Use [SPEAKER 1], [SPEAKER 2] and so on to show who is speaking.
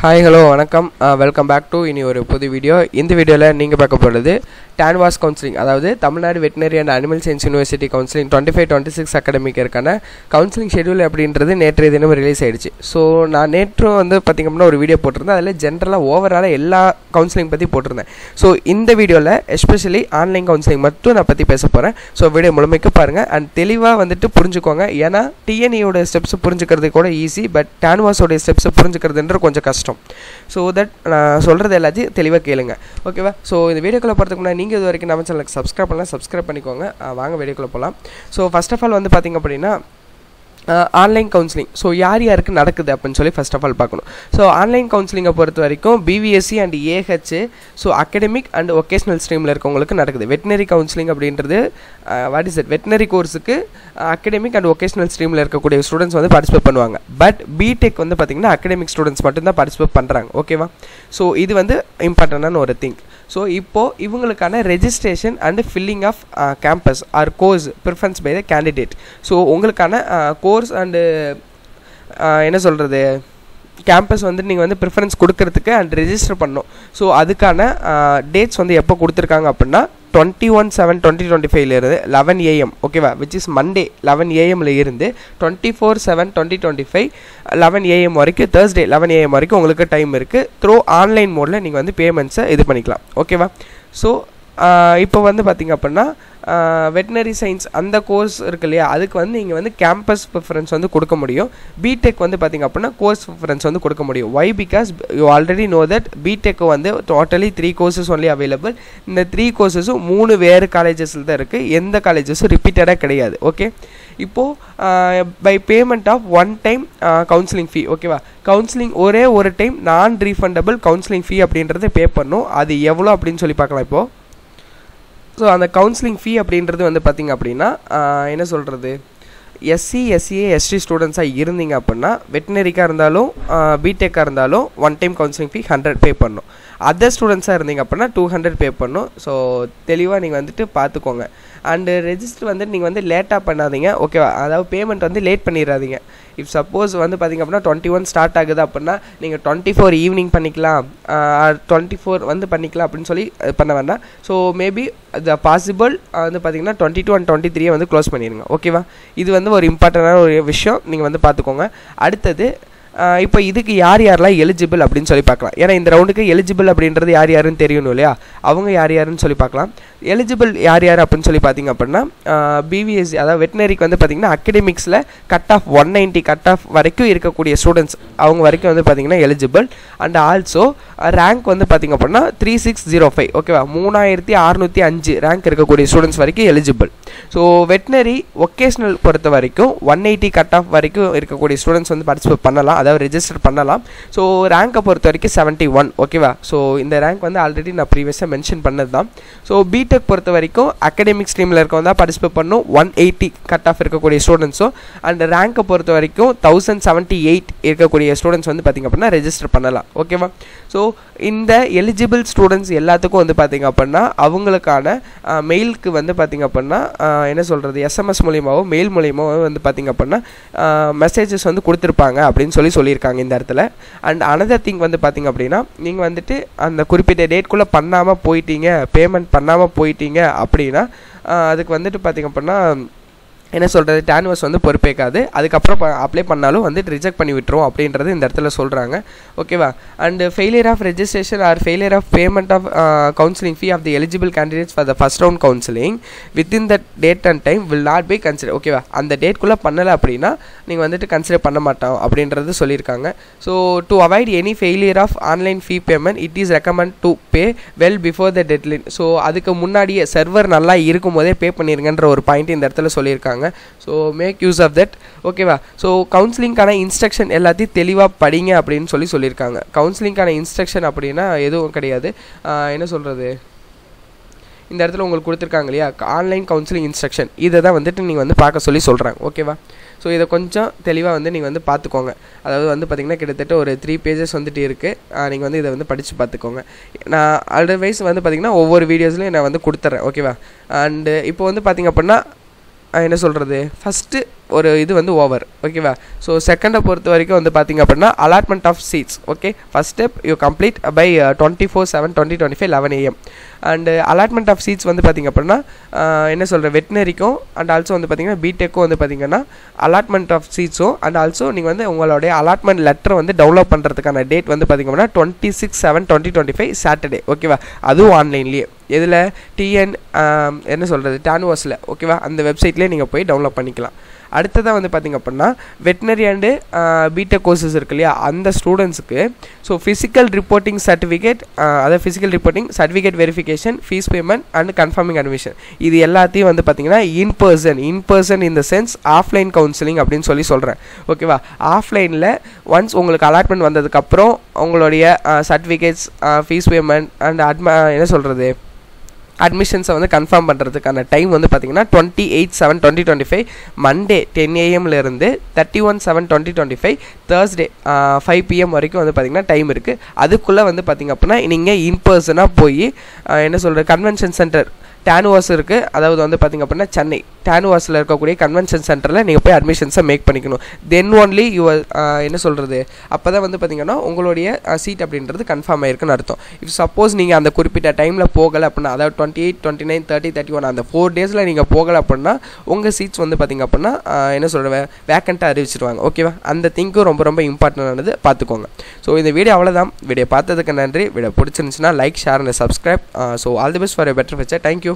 [SPEAKER 1] Hi, hello, வணக்கம். Welcome back to இனி ஒரு புது வீடியோ. இந்த வீடியோவில் நீங்கள் பார்க்க போகிறது டான்வாஸ் கவுன்சிலிங், அதாவது Tamil Nadu veterinary and animal science university counselling 25-26 academic இருக்கான கவுன்சிலிங் ஷெடியூல் அப்படின்றது நேற்றைய தினம் ரிலீஸ் ஆகிடுச்சு. ஸோ நான் நேற்று பார்த்திங்க அப்படின்னா ஒரு வீடியோ போட்டிருந்தேன். அதில் ஜென்ரலாக ஓவராலாக எல்லா கவுன்சிலிங் பற்றி போட்டிருந்தேன். ஸோ இந்த வீடியோவில் எஸ்பெஷலி ஆன்லைன் கவுன்சிலிங் மட்டும் நான் பற்றி பேச போகிறேன். ஸோ வீடியோ முழுமைக்கு பாருங்கள் அண்ட் தெளிவாக புரிஞ்சுக்கோங்க. ஏன்னா டிஎன்இயோட ஸ்டெப்ஸ் புரிஞ்சுக்கிறது கூட ஈஸி, பட் டான்வாஸோடைய ஸ்டெப்ஸை புரிஞ்சுக்கிறதுன்ற கொஞ்சம் கஷ்டம். ஸோ தட் நான் சொல்கிறது எல்லாத்தையும் தெளிவாக கேளுங்க, ஓகேவா? ஸோ இந்த வீடியோக்குள்ளே போகிறதுக்கு முன்னாடி நீங்கள் இது வரைக்கும் நம்ம சேனலுக்கு சப்ஸ்கிரைப் பண்ணலாம், சப்ஸ்கிரைப் பண்ணிக்கோங்க. வாங்க வீடியோக்குள்ளே போகலாம். ஸோ ஃபர்ஸ்ட் ஆஃப் ஆல் பார்த்திங்க அப்படின்னா ஆன்லைன் கவுன்சிலிங் ஸோ யார் யாருக்கு நடக்குது அப்படின்னு சொல்லி ஃபர்ஸ்ட் ஆஃப் ஆல் பார்க்கணும். ஸோ ஆன்லைன் கவுன்சிலிங்கை பொறுத்த வரைக்கும் BVSc and AH so academic and vocational ஸ்ட்ரீமில் இருக்கவங்களுக்கு நடக்குது. வெட்டினரி கவுன்சிலிங் அப்படின்றது வாட் இஸ் இட், வெட்டினரி கோர்ஸுக்கு அகடமிக் அண்ட் ஒகேஷ்னல் ஸ்ட்ரீமில் இருக்கக்கூடிய ஸ்டூடெண்ட்ஸ் பார்ட்டிசிபேட் பண்ணுவாங்க. பட் பிடெக் பார்த்திங்கன்னா அகடமிக் ஸ்டூடெண்ட்ஸ் மட்டும்தான் பார்ட்டிசிபேட் பண்ணுறாங்க, ஓகேவா? ஸோ இது இம்பார்ட்டண்டான ஒரு திங். ஸோ இப்போது இவங்களுக்கான registration and filling of campus or course preference by the candidate. So உங்களுக்கான கோர்ஸ் அண்டு என்ன சொல்கிறது கேம்பஸ் நீங்கள் ப்ரிஃபரன்ஸ் கொடுக்கறதுக்கு அண்ட் ரெஜிஸ்டர் பண்ணணும். ஸோ அதுக்கான டேட்ஸ் எப்போ கொடுத்துருக்காங்க அப்படின்னா 21/7/2025 11 AM, ஓகேவா? விச் இஸ் மண்டே 11 AM இருந்து 24/7/2025 11 AM வரைக்கும், தேர்ஸ்டே 11 AM வரைக்கும் உங்களுக்கு டைம் இருக்குது. த்ரூ ஆன்லைன் மோடில் நீங்கள் பேமெண்ட்ஸை இது பண்ணிக்கலாம், ஓகேவா? ஸோ இப்போ பார்த்திங்க அப்படின்னா வெட்டினரி சயின்ஸ் அந்த கோர்ஸ் இருக்கு இல்லையா, அதுக்கு நீங்கள் கேம்பஸ் ப்ரிஃபரன்ஸ் கொடுக்க முடியும். பிடெக் பார்த்திங்க அப்படின்னா கோர்ஸ் ப்ரிஃபரன்ஸ் கொடுக்க முடியும். Why? Because you already know that BTech totally 3 courses only available. இந்த 3 கோர்சஸும் 3 வேறு காலேஜஸில் தான் இருக்குது. எந்த காலேஜஸும் ரிப்பீட்டடாக கிடையாது, ஓகே? இப்போது by payment of 1 time counselling fee, ஓகேவா? கவுன்சிலிங் ஒரே ஒரு டைம் நான் ரீஃபண்டபிள் கவுன்சிலிங் ஃபீ அப்படின்றத பே பண்ணும். அது எவ்வளோ அப்படின்னு சொல்லி பார்க்கலாம் இப்போது. ஸோ அந்த கவுன்சிலிங் ஃபீ அப்படின்றது பார்த்திங்க அப்படின்னா என்ன சொல்கிறது, எஸ்சி எஸ்சிஏ எஸ்டி ஸ்டூடெண்ட்ஸாக இருந்தீங்க அப்படின்னா வெட்டினரிக்காக இருந்தாலும் பிடெக்காக இருந்தாலும் 1 டைம் கவுன்சிலிங் ஃபீ 100 பே பண்ணணும். அதர் ஸ்டூடெண்ட்ஸாக இருந்தீங்க அப்படின்னா 200 பே பண்ணணும். ஸோ தெளிவாக நீங்கள் பார்த்துக்கோங்க. அண்டு ரெஜிஸ்டர் நீங்கள் லேட்டாக பண்ணாதீங்க, ஓகேவா? அதாவது பேமெண்ட் லேட் பண்ணிடாதீங்க. இஃப் சப்போஸ் பார்த்திங்க அப்படின்னா 21 ஸ்டார்ட் ஆகுது அப்படின்னா நீங்கள் 24 ஈவினிங் பண்ணிக்கலாம், 24 பண்ணிக்கலாம் அப்படின்னு சொல்லி பண்ண வேண்டாம். ஸோ மேபி அது பாசிபிள் பார்த்திங்கன்னா 22 and 23 க்ளோஸ் பண்ணிடுங்க, ஓகேவா? இது ஒரு இம்பார்ட்டண்டான ஒரு விஷயம், நீங்கள் பார்த்துக்கோங்க. அடுத்தது இப்போ இதுக்கு யார் யாரெல்லாம் எலிஜிபிள் அப்படின்னு சொல்லி பார்க்கலாம். ஏன்னா இந்த ரவுண்டுக்கு எலிஜிபிள் அப்படின்றது யார் யாருன்னு தெரியணும் இல்லையா, அவங்க யார் யாருன்னு சொல்லி பார்க்கலாம். எலிஜிபிள் யார் யார் அப்படின்னு சொல்லி பார்த்திங்க அப்படின்னா பிவிஎஸ்சி அதாவது வெட்டினரிக்கு பார்த்திங்கன்னா அகடமிக்ஸில் கட் ஆஃப் 190 கட் ஆஃப் வரைக்கும் இருக்கக்கூடிய ஸ்டூடெண்ட்ஸ் அவங்க வரைக்கும் பார்த்திங்கன்னா எலிஜிபிள். அண்ட் ஆல்சோ ரேங்க் பார்த்திங்க அப்படின்னா 3605, ஓகேவா? 3605 ரேங்க் இருக்கக்கூடிய ஸ்டூடெண்ட்ஸ் வரைக்கும் எலிஜிபிள். ஸோ வெட்டினரி ஒகேஷ்னல் பொறுத்த வரைக்கும் 180 கட் ஆஃப் வரைக்கும் இருக்கக்கூடிய ஸ்டூடெண்ட்ஸ் பார்ட்டிசிபேட் பண்ணலாம், அதாவது ரெஜிஸ்டர் பண்ணலாம். ஸோ ரேங்கை பொறுத்த வரைக்கும் 71, ஓகேவா? ஸோ இந்த ரேங்க் ஆல்ரெடி நான் ப்ரீவியஸாக மென்ஷன் பண்ணது தான். ஸோ பிடெக் பொறுத்த வரைக்கும் அகடமிக் ஸ்ட்ரீமில் இருக்கவங்க தான் பார்ட்டிசிபேட் பண்ணும். 180 கட் ஆஃப் இருக்கக்கூடிய ஸ்டூடெண்ட்ஸும் அண்ட் ரேங்கை பொறுத்த வரைக்கும் 1078 இருக்கக்கூடிய ஸ்டூடெண்ட்ஸ் பார்த்திங்க அப்படின்னா ரெஜிஸ்டர் பண்ணலாம், ஓகேவா? ஸோ இந்த எலிஜிபிள் ஸ்டூடெண்ட்ஸ் எல்லாத்துக்கும் பார்த்திங்க அப்படின்னா அவங்களுக்கான மெயிலுக்கு பார்த்திங்க அப்படின்னா என்ன சொல்கிறது எஸ்எம்எஸ் மூலியமாகவும் மெயில் மூலியமாகவும் பார்த்திங்க அப்படின்னா மெசேஜஸ் கொடுத்துருப்பாங்க அப்படின்னு சொல்லியிருக்காங்க இந்த இடத்துல. அண்ட் அனதர் திங் பார்த்திங்க அப்படின்னா நீங்கள் அந்த குறிப்பிட்ட டேட்குள்ளே பண்ணாமல் போயிட்டீங்க, பேமெண்ட் பண்ணாமல் போயிட்டீங்க அப்படின்னா அதுக்கு பார்த்திங்க அப்படின்னா என்ன சொல்கிறது டான்வாஸ் பொறுப்பேற்காது. அதுக்கப்புறம் அப்ளை பண்ணாலும் ரிஜெக்ட் பண்ணி விட்டுரும் அப்படின்றது இந்த இடத்துல சொல்கிறாங்க, ஓகேவா? And failure of registration or failure of payment of counselling fee of the eligible candidates for the first round counselling within the date and time will not be consider, ஓகேவா? அந்த டேட்குள்ளே பண்ணலை அப்படின்னா நீங்கள் கன்சிடர் பண்ண மாட்டோம் அப்படின்றது சொல்லியிருக்காங்க. So to avoid any failure of online fee payment it is recommend to pay well before the deadline. So அதுக்கு முன்னாடியே சர்வர் நல்லா இருக்கும் போதே பே பண்ணிருங்கன்ற ஒரு பாயிண்ட் இந்த இடத்துல சொல்லியிருக்காங்க. So make use of that, ஓகேவா? ஸோ கவுன்சிலிங்கான இன்ஸ்ட்ரக்ஷன் எல்லாத்தையும் தெளிவாக படிங்க அப்படின்னு சொல்லியிருக்காங்க. கவுன்சிலிங்கான இன்ஸ்ட்ரக்ஷன் அப்படின்னா எதுவும் கிடையாது, என்ன சொல்கிறது இந்த இடத்துல உங்களுக்கு கொடுத்துருக்காங்க இல்லையா ஆன்லைன் கவுன்சிலிங் இன்ஸ்ட்ரக்ஷன், இதை தான் நீங்கள் பார்க்க சொல்கிறாங்க, ஓகேவா? ஸோ இதை கொஞ்சம் தெளிவாக நீங்கள் பார்த்துக்கோங்க. அதாவது பார்த்திங்கன்னா கிட்டத்தட்ட ஒரு 3 பேஜஸ் இருக்குது. நீங்கள் இதை படித்து பார்த்துக்கோங்க. நான் அதர்வைஸ் பார்த்திங்கன்னா ஒவ்வொரு வீடியோஸ்லையும் நான் கொடுத்துட்றேன், ஓகேவா? அண்டு இப்போ பார்த்திங்க அப்படின்னா என்ன சொல்கிறது ஃபஸ்ட்டு ஒரு இது வந்து ஓவர் ஓகேவா. ஸோ செகண்டை பொறுத்த வரைக்கும் வந்து பார்த்திங்க அப்படின்னா allotment of seats. Okay, first step you complete by 24/7/2025 11 AM. And allotment of seats வந்து பார்த்திங்க அப்படின்னா என்ன சொல்கிறேன், வெட்டினரிக்கும் அண்ட் ஆல்சோ வந்து பார்த்திங்கன்னா பிடெக்கும் வந்து பார்த்திங்கன்னா அலாட்மெண்ட் ஆஃப் சீட்ஸும் அண்ட் ஆல்சோ நீங்கள் வந்து உங்களுடைய அலாட்மெண்ட் லெட்டர் வந்து டெவலப் பண்ணுறதுக்கான டேட் வந்து பார்த்திங்க அப்படின்னா 26/7/2025 சாட்டர்டே. ஓகேவா, அதுவும் ஆன்லைன்லேயே. இதில் டிஎன் என்ன சொல்கிறது டான்வாஸில் ஓகேவா, அந்த வெப்சைட்லேயே நீங்கள் போய் டவுன்லோட் பண்ணிக்கலாம். அடுத்ததாக வந்து பார்த்திங்க அப்படின்னா வெட்டினரி அண்டு பிடெக் கோர்சஸ் இருக்கு இல்லையா, அந்த ஸ்டூடெண்ட்ஸுக்கு ஸோ ஃபிசிக்கல் ரிப்போர்ட்டிங் சர்டிஃபிகேட், அதாவது physical reporting certificate verification, fees payment and conforming admission, இது எல்லாத்தையும் வந்து பார்த்திங்கன்னா இன் பர்சன் இந்த சென்ஸ் ஆஃப்லைன் கவுன்சிலிங் அப்படின்னு சொல்கிறேன். ஓகேவா, ஆஃப்லைனில் ஒன்ஸ் உங்களுக்கு அலாட்மெண்ட் வந்ததுக்கப்புறம் உங்களுடைய சர்டிஃபிகேட்ஸ், ஃபீஸ் பேமெண்ட் அண்ட் என்ன சொல்கிறது அட்மிஷன்ஸை வந்து கன்ஃபார்ம் பண்ணுறதுக்கான டைம் வந்து பார்த்திங்கன்னா 28/7/2025 மண்டே 10 AM - 31/7/2025 தேர்ஸ்டே 5 PM வரைக்கும் வந்து பார்த்திங்கன்னா டைம் இருக்குது. அதுக்குள்ளே வந்து பார்த்திங்க அப்படின்னா நீங்கள் இன்பர்சனாக போய் என்ன சொல்கிறது கன்வென்ஷன் சென்டர் டான்வாஸ் இருக்குது, அதாவது வந்து பார்த்திங்க அப்படின்னா சென்னை டான்வாஸில் இருக்கக்கூடிய கன்வென்ஷன் சென்டரில் நீங்கள் போய் அட்மிஷன்ஸை மேக் பண்ணிக்கணும். தென் ஒன்லி யுவர் என்ன சொல்கிறது அப்போ தான் வந்து பார்த்திங்கன்னா உங்களுடைய சீட் அப்படின்றது கன்ஃபார்ம் ஆயிருக்குன்னு அர்த்தம். இஃப் சப்போஸ் நீங்கள் அந்த குறிப்பிட்ட டைமில் போகலை அப்படின்னா, அதாவது 28, 29, 30, 31 அந்த 4 டேஸில் நீங்கள் போகலை அப்படின்னா உங்கள் சீட்ஸ் வந்து பார்த்திங்க அப்படின்னா என்ன சொல்கிறேன் வேக்கண்ட்டாக அறிவிச்சிருவாங்க. ஓகேவா, அந்த திங்க்கும் ரொம்ப ரொம்ப இம்பார்ட்டண்டானது, பார்த்துக்கோங்க. ஸோ இந்த வீடியோ அவ்வளோதான். வீடியோ பார்த்ததுக்கு நன்றி. வீடியோ பிடிச்சிருந்துச்சுன்னா like, share and subscribe. So all the best for a better future. Thank you.